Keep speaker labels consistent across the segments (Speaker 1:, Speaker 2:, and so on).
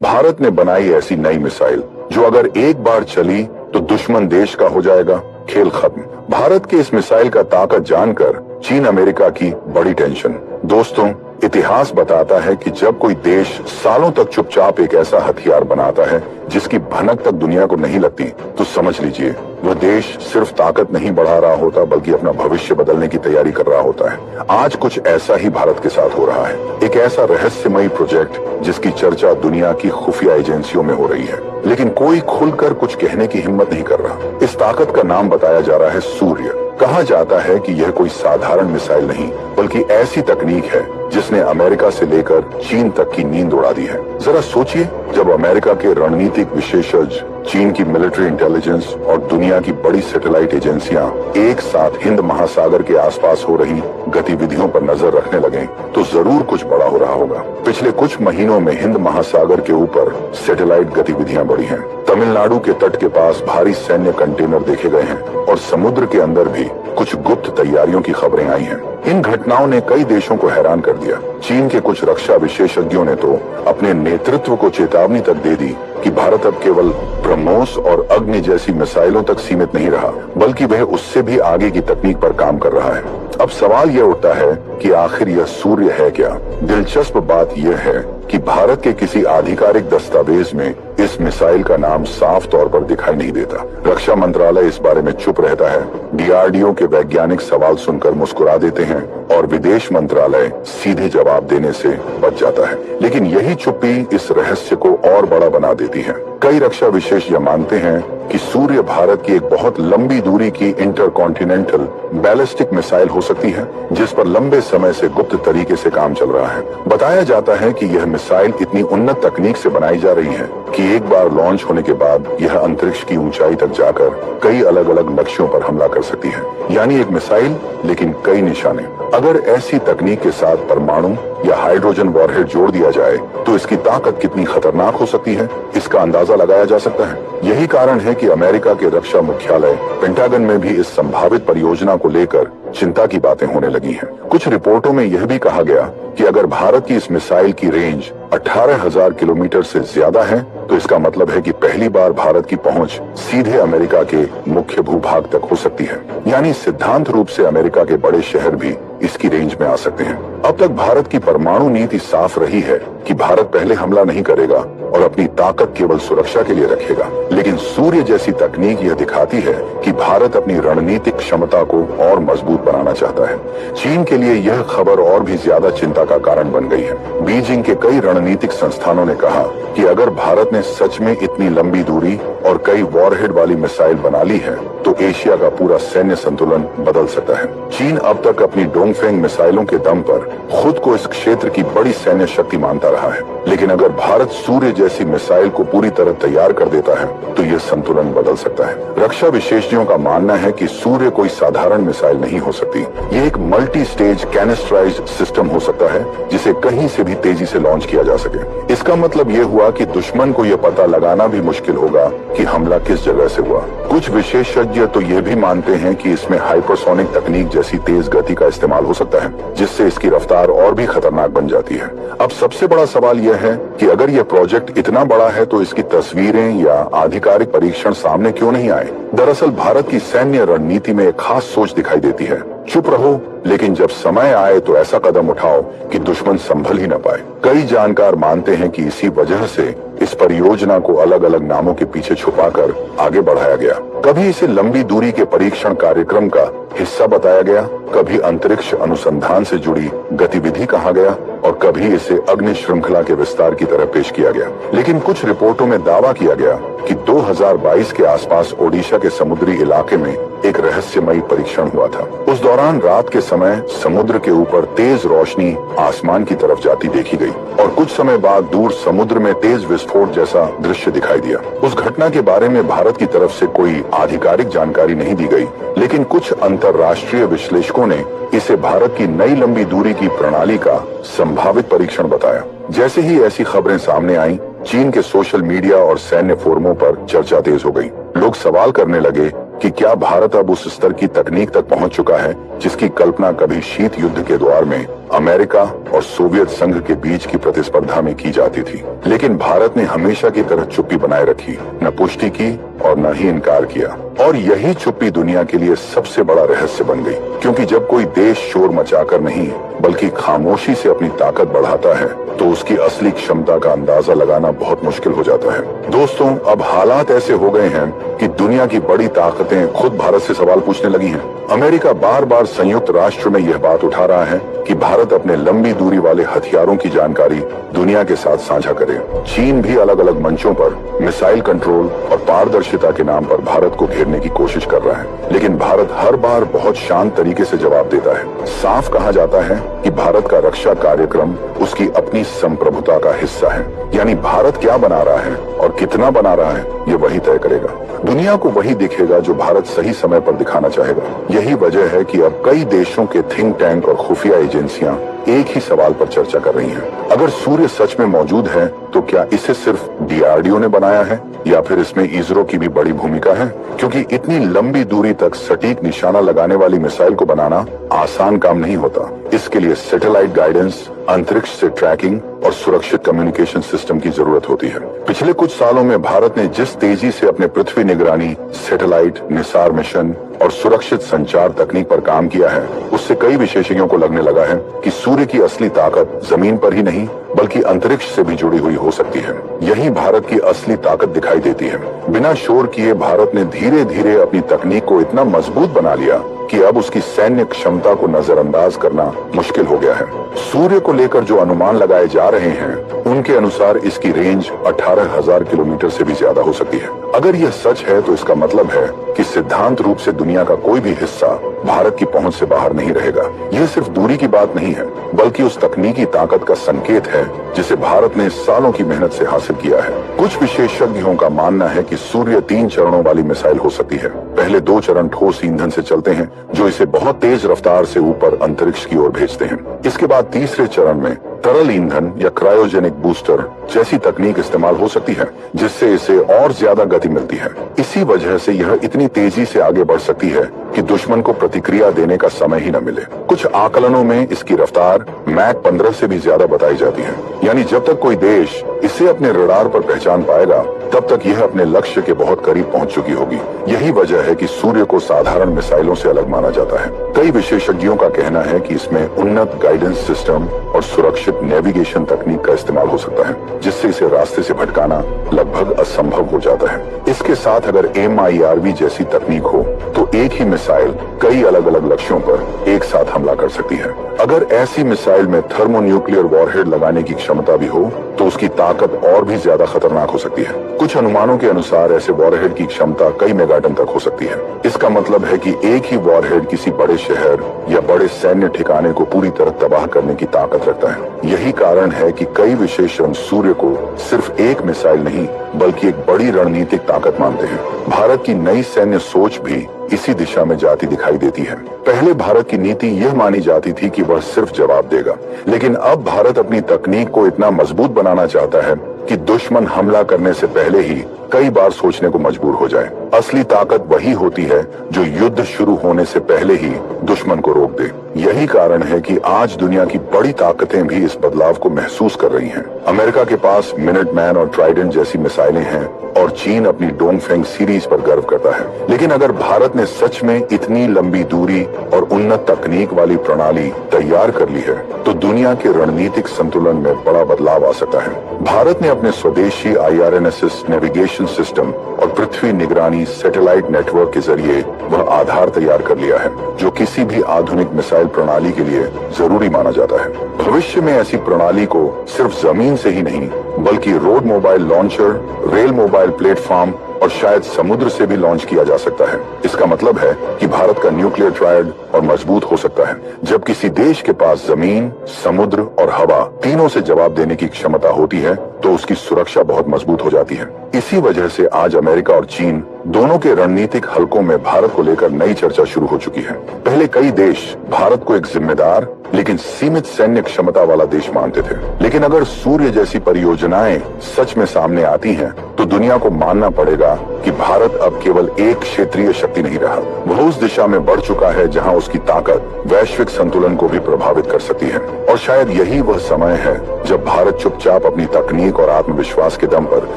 Speaker 1: भारत ने बनाई ऐसी नई मिसाइल जो अगर एक बार चली तो दुश्मन देश का हो जाएगा, खेल खत्म। भारत के इस मिसाइल का ताकत जानकर चीन अमेरिका की बड़ी टेंशन। दोस्तों, इतिहास बताता है कि जब कोई देश सालों तक चुपचाप एक ऐसा हथियार बनाता है जिसकी भनक तक दुनिया को नहीं लगती, तो समझ लीजिए वह देश सिर्फ ताकत नहीं बढ़ा रहा होता बल्कि अपना भविष्य बदलने की तैयारी कर रहा होता है। आज कुछ ऐसा ही भारत के साथ हो रहा है। एक ऐसा रहस्यमयी प्रोजेक्ट जिसकी चर्चा दुनिया की खुफिया एजेंसियों में हो रही है, लेकिन कोई खुलकर कुछ कहने की हिम्मत नहीं कर रहा। इस ताकत का नाम बताया जा रहा है सूर्य। कहा जाता है कि यह कोई साधारण मिसाइल नहीं बल्कि ऐसी तकनीक है जिसने अमेरिका से लेकर चीन तक की नींद उड़ा दी है। जरा सोचिए, जब अमेरिका के रणनीतिक विशेषज्ञ, चीन की मिलिट्री इंटेलिजेंस और दुनिया की बड़ी सैटेलाइट एजेंसियां एक साथ हिंद महासागर के आसपास हो रही गतिविधियों पर नजर रखने लगे, तो जरूर कुछ बड़ा हो रहा होगा। पिछले कुछ महीनों में हिंद महासागर के ऊपर सैटेलाइट गतिविधियां बढ़ी हैं। तमिलनाडु के तट के पास भारी सैन्य कंटेनर देखे गए हैं और समुद्र के अंदर भी कुछ गुप्त तैयारियों की खबरें आई हैं। इन घटनाओं ने कई देशों को हैरान कर दिया। चीन के कुछ रक्षा विशेषज्ञों ने तो अपने नेतृत्व को चेतावनी तक दे दी कि भारत अब केवल ब्रह्मोस और अग्नि जैसी मिसाइलों तक सीमित नहीं रहा, बल्कि वह उससे भी आगे की तकनीक पर काम कर रहा है। अब सवाल यह उठता है कि आखिर यह सूर्य है क्या? दिलचस्प बात यह है कि भारत के किसी आधिकारिक दस्तावेज में इस मिसाइल का नाम साफ तौर पर दिखाई नहीं देता। रक्षा मंत्रालय इस बारे में चुप रहता है, डीआरडीओ के वैज्ञानिक सवाल सुनकर मुस्कुरा देते हैं और विदेश मंत्रालय सीधे जवाब देने से बच जाता है। लेकिन यही चुप्पी इस रहस्य को और बड़ा बना देती है। कई रक्षा विशेषज्ञ मानते हैं कि सूर्य भारत की एक बहुत लंबी दूरी की इंटरकॉन्टिनेंटल बैलिस्टिक मिसाइल हो सकती है, जिस पर लंबे समय से गुप्त तरीके से काम चल रहा है। बताया जाता है कि यह मिसाइल इतनी उन्नत तकनीक से बनाई जा रही है कि एक बार लॉन्च होने के बाद यह अंतरिक्ष की ऊंचाई तक जाकर कई अलग अलग लक्ष्यों पर हमला कर सकती है। यानी एक मिसाइल लेकिन कई निशाने। अगर ऐसी तकनीक के साथ परमाणु या हाइड्रोजन वॉरहेड जोड़ दिया जाए तो इसकी ताकत कितनी खतरनाक हो सकती है, इसका अंदाजा लगाया जा सकता है। यही कारण है कि अमेरिका के रक्षा मुख्यालय पेंटागन में भी इस संभावित परियोजना को लेकर चिंता की बातें होने लगी हैं। कुछ रिपोर्टों में यह भी कहा गया कि अगर भारत की इस मिसाइल की रेंज 18,000 किलोमीटर से ज्यादा है तो इसका मतलब है कि पहली बार भारत की पहुंच सीधे अमेरिका के मुख्य भूभाग तक हो सकती है। यानी सिद्धांत रूप से अमेरिका के बड़े शहर भी इसकी रेंज में आ सकते हैं। अब तक भारत की परमाणु नीति साफ रही है कि भारत पहले हमला नहीं करेगा और अपनी ताकत केवल सुरक्षा के लिए रखेगा। लेकिन सूर्य जैसी तकनीक यह दिखाती है कि भारत अपनी रणनीतिक क्षमता को और मजबूत बनाना चाहता है। चीन के लिए यह खबर और भी ज्यादा चिंता का कारण बन गई है। बीजिंग के कई रणनीतिक संस्थानों ने कहा कि अगर भारत ने सच में इतनी लंबी दूरी और कई वॉरहेड वाली मिसाइल बना ली है तो एशिया का पूरा सैन्य संतुलन बदल सकता है। चीन अब तक अपनी डोंगफेंग मिसाइलों के दम पर खुद को इस क्षेत्र की बड़ी सैन्य शक्ति मानता रहा है, लेकिन अगर भारत सूर्य जैसी मिसाइल को पूरी तरह तैयार कर देता है तो यह संतुलन बदल सकता है। रक्षा विशेषज्ञों का मानना है कि सूर्य कोई साधारण मिसाइल नहीं हो सकती। ये एक मल्टी स्टेज कैनिस्ट्राइज्ड सिस्टम हो सकता है जिसे कहीं से भी तेजी से लॉन्च किया जा सके। इसका मतलब यह हुआ कि दुश्मन को यह पता लगाना भी मुश्किल होगा कि हमला किस जगह से हुआ। कुछ विशेषज्ञ तो यह भी मानते हैं कि इसमें हाइपरसोनिक तकनीक जैसी तेज गति का इस्तेमाल हो सकता है, जिससे इसकी रफ्तार और भी खतरनाक बन जाती है। अब सबसे बड़ा सवाल यह है कि अगर यह प्रोजेक्ट इतना बड़ा है तो इसकी तस्वीरें या आधिकारिक परीक्षण सामने क्यों नहीं आए? दरअसल भारत की सैन्य रणनीति में एक खास सोच दिखाई देती है, चुप रहो लेकिन जब समय आए तो ऐसा कदम उठाओ कि दुश्मन संभल ही न पाए। कई जानकार मानते हैं कि इसी वजह से इस परियोजना को अलग अलग नामों के पीछे छुपाकर आगे बढ़ाया गया। कभी इसे लंबी दूरी के परीक्षण कार्यक्रम का हिस्सा बताया गया, कभी अंतरिक्ष अनुसंधान से जुड़ी गतिविधि कहा गया और कभी इसे अग्नि श्रृंखला के विस्तार की तरह पेश किया गया। लेकिन कुछ रिपोर्टों में दावा किया गया कि 2022 के आसपास ओडिशा के समुद्री इलाके में एक रहस्यमयी परीक्षण हुआ था। उस दौरान रात के समय समुद्र के ऊपर तेज रोशनी आसमान की तरफ जाती देखी गई और कुछ समय बाद दूर समुद्र में तेज विस्फोट जैसा दृश्य दिखाई दिया। उस घटना के बारे में भारत की तरफ से कोई आधिकारिक जानकारी नहीं दी गई, लेकिन कुछ अंतर्राष्ट्रीय विश्लेषकों ने इसे भारत की नई लंबी दूरी की प्रणाली का संभावित परीक्षण बताया। जैसे ही ऐसी खबरें सामने आईं, चीन के सोशल मीडिया और सैन्य फोरमों पर चर्चा तेज हो गई। लोग सवाल करने लगे कि क्या भारत अब उस स्तर की तकनीक तक पहुंच चुका है जिसकी कल्पना कभी शीत युद्ध के दौर में अमेरिका और सोवियत संघ के बीच की प्रतिस्पर्धा में की जाती थी। लेकिन भारत ने हमेशा की तरह चुप्पी बनाए रखी, न पुष्टि की और न ही इनकार किया। और यही चुप्पी दुनिया के लिए सबसे बड़ा रहस्य बन गई, क्योंकि जब कोई देश शोर मचाकर नहीं बल्कि खामोशी से अपनी ताकत बढ़ाता है तो उसकी असली क्षमता का अंदाजा लगाना बहुत मुश्किल हो जाता है। दोस्तों, अब हालात ऐसे हो गए हैं कि दुनिया की बड़ी ताकतें खुद भारत से सवाल पूछने लगी हैं। अमेरिका बार बार संयुक्त राष्ट्र में यह बात उठा रहा है कि भारत अपने लंबी दूरी वाले हथियारों की जानकारी दुनिया के साथ साझा करे। चीन भी अलग अलग मंचों पर मिसाइल कंट्रोल और पारदर्शिता के नाम पर भारत को घेरने की कोशिश कर रहा है, लेकिन भारत हर बार बहुत शांत तरीके से जवाब देता है। साफ कहा जाता है कि भारत का रक्षा कार्यक्रम उसकी अपनी संप्रभुता का हिस्सा है, यानी भारत क्या बना रहा है और कितना बना रहा है ये वही तय करेगा। दुनिया को वही दिखेगा जो भारत सही समय पर दिखाना चाहेगा। यही वजह है कि अब कई देशों के थिंक टैंक और खुफिया एजेंसियां एक ही सवाल पर चर्चा कर रही हैं। अगर सूर्य सच में मौजूद है तो क्या इसे सिर्फ डीआरडीओ ने बनाया है या फिर इसमें इसरो की भी बड़ी भूमिका है? क्योंकि इतनी लंबी दूरी तक सटीक निशाना लगाने वाली मिसाइल को बनाना आसान काम नहीं होता। इसके लिए सैटेलाइट गाइडेंस, अंतरिक्ष से ट्रैकिंग और सुरक्षित कम्युनिकेशन सिस्टम की जरूरत होती है। पिछले कुछ सालों में भारत ने जिस तेजी से अपने पृथ्वी निगरानी, सैटेलाइट, निसार मिशन और सुरक्षित संचार तकनीक पर काम किया है, उससे कई विशेषज्ञों को लगने लगा है कि सूर्य की असली ताकत जमीन पर ही नहीं बल्कि अंतरिक्ष से भी जुड़ी हुई हो सकती है। यही भारत की असली ताकत दिखाई देती है। बिना शोर किए भारत ने धीरे धीरे अपनी तकनीक को इतना मजबूत बना लिया कि अब उसकी सैन्य क्षमता को नजरअंदाज करना मुश्किल हो गया है। सूर्य को लेकर जो अनुमान लगाए जा रहे हैं उनके अनुसार इसकी रेंज 18,000 किलोमीटर से भी ज्यादा हो सकती है। अगर यह सच है तो इसका मतलब है कि सिद्धांत रूप से दुनिया का कोई भी हिस्सा भारत की पहुंच से बाहर नहीं रहेगा। यह सिर्फ दूरी की बात नहीं है बल्कि उस तकनीकी ताकत का संकेत है जिसे भारत ने सालों की मेहनत से हासिल किया है। कुछ विशेषज्ञों का मानना है कि सूर्य 3 चरणों वाली मिसाइल हो सकती है। पहले 2 चरण ठोस ईंधन से चलते हैं जो इसे बहुत तेज रफ्तार से ऊपर अंतरिक्ष की ओर भेजते हैं। इसके बाद तीसरे चरण में तरल ईंधन या क्रायोजेनिक बूस्टर जैसी तकनीक इस्तेमाल हो सकती है जिससे इसे और ज्यादा गति मिलती है। इसी वजह से यह इतनी तेजी से आगे बढ़ सकती है कि दुश्मन को प्रतिक्रिया देने का समय ही न मिले। कुछ आकलनों में इसकी रफ्तार मैक 15 से भी ज्यादा बताई जाती है, यानी जब तक कोई देश इसे अपने रडार पर पहचान पाएगा तब तक यह अपने लक्ष्य के बहुत करीब पहुंच चुकी होगी। यही वजह है कि सूर्य को साधारण मिसाइलों से अलग माना जाता है। कई विशेषज्ञों का कहना है कि इसमें उन्नत गाइडेंस सिस्टम और सुरक्षित नेविगेशन तकनीक का इस्तेमाल हो सकता है जिससे इसे रास्ते से भटकाना लगभग असंभव हो जाता है। इसके साथ अगर MIRV जैसी तकनीक हो तो एक ही मिसाइल कई अलग अलग लक्ष्यों पर एक साथ हमला कर सकती है। अगर ऐसी मिसाइल में थर्मोन्यूक्लियर वॉरहेड लगाने की क्षमता भी हो तो उसकी ताकत और भी ज्यादा खतरनाक हो सकती है। कुछ अनुमानों के अनुसार ऐसे वॉरहेड की क्षमता कई मेगाटन तक हो सकती है। इसका मतलब है कि एक ही वॉरहेड किसी बड़े शहर या बड़े सैन्य ठिकाने को पूरी तरह तबाह करने की ताकत रखता है। यही कारण है कि कई विशेषज्ञ सूर्य को सिर्फ एक मिसाइल नहीं बल्कि एक बड़ी रणनीतिक ताकत मानते हैं। भारत की नई सैन्य सोच भी इसी दिशा में जाती दिखाई देती है। पहले भारत की नीति यह मानी जाती थी कि वह सिर्फ जवाब देगा, लेकिन अब भारत अपनी तकनीक को इतना मजबूत बनाना चाहता है कि दुश्मन हमला करने से पहले ही कई बार सोचने को मजबूर हो जाए। असली ताकत वही होती है जो युद्ध शुरू होने से पहले ही दुश्मन को रोक दे। यही कारण है कि आज दुनिया की बड़ी ताकतें भी इस बदलाव को महसूस कर रही हैं। अमेरिका के पास मिनटमैन और ट्राइडेंट जैसी मिसाइलें हैं और चीन अपनी डोंगफेंग सीरीज पर गर्व करता है। लेकिन अगर भारत ने सच में इतनी लंबी दूरी और उन्नत तकनीक वाली प्रणाली तैयार कर ली है तो दुनिया के रणनीतिक संतुलन में बड़ा बदलाव आ सकता है। भारत ने अपने स्वदेशी IRNSS नेविगेशन सिस्टम और पृथ्वी निगरानी सैटेलाइट नेटवर्क के जरिए वह आधार तैयार कर लिया है जो किसी भी आधुनिक मिसाइल प्रणाली के लिए जरूरी माना जाता है। भविष्य में ऐसी प्रणाली को सिर्फ जमीन से ही नहीं बल्कि road mobile launcher, rail mobile platform और शायद समुद्र से भी लॉन्च किया जा सकता है। इसका मतलब है कि भारत का न्यूक्लियर ट्रायड और मजबूत हो सकता है। जब किसी देश के पास जमीन, समुद्र और हवा तीनों से जवाब देने की क्षमता होती है तो उसकी सुरक्षा बहुत मजबूत हो जाती है। इसी वजह से आज अमेरिका और चीन दोनों के रणनीतिक हलकों में भारत को लेकर नई चर्चा शुरू हो चुकी है। पहले कई देश भारत को एक जिम्मेदार लेकिन सीमित सैन्य क्षमता वाला देश मानते थे, लेकिन अगर सूर्य जैसी परियोजनाएं सच में सामने आती हैं, तो दुनिया को मानना पड़ेगा कि भारत अब केवल एक क्षेत्रीय शक्ति नहीं रहा, वह उस दिशा में बढ़ चुका है जहां उसकी ताकत वैश्विक संतुलन को भी प्रभावित कर सकती है। और शायद यही वह समय है जब भारत चुपचाप अपनी तकनीक और आत्मविश्वास के दम पर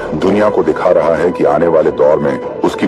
Speaker 1: दुनिया को दिखा रहा है कि आने वाले दौर में उसकी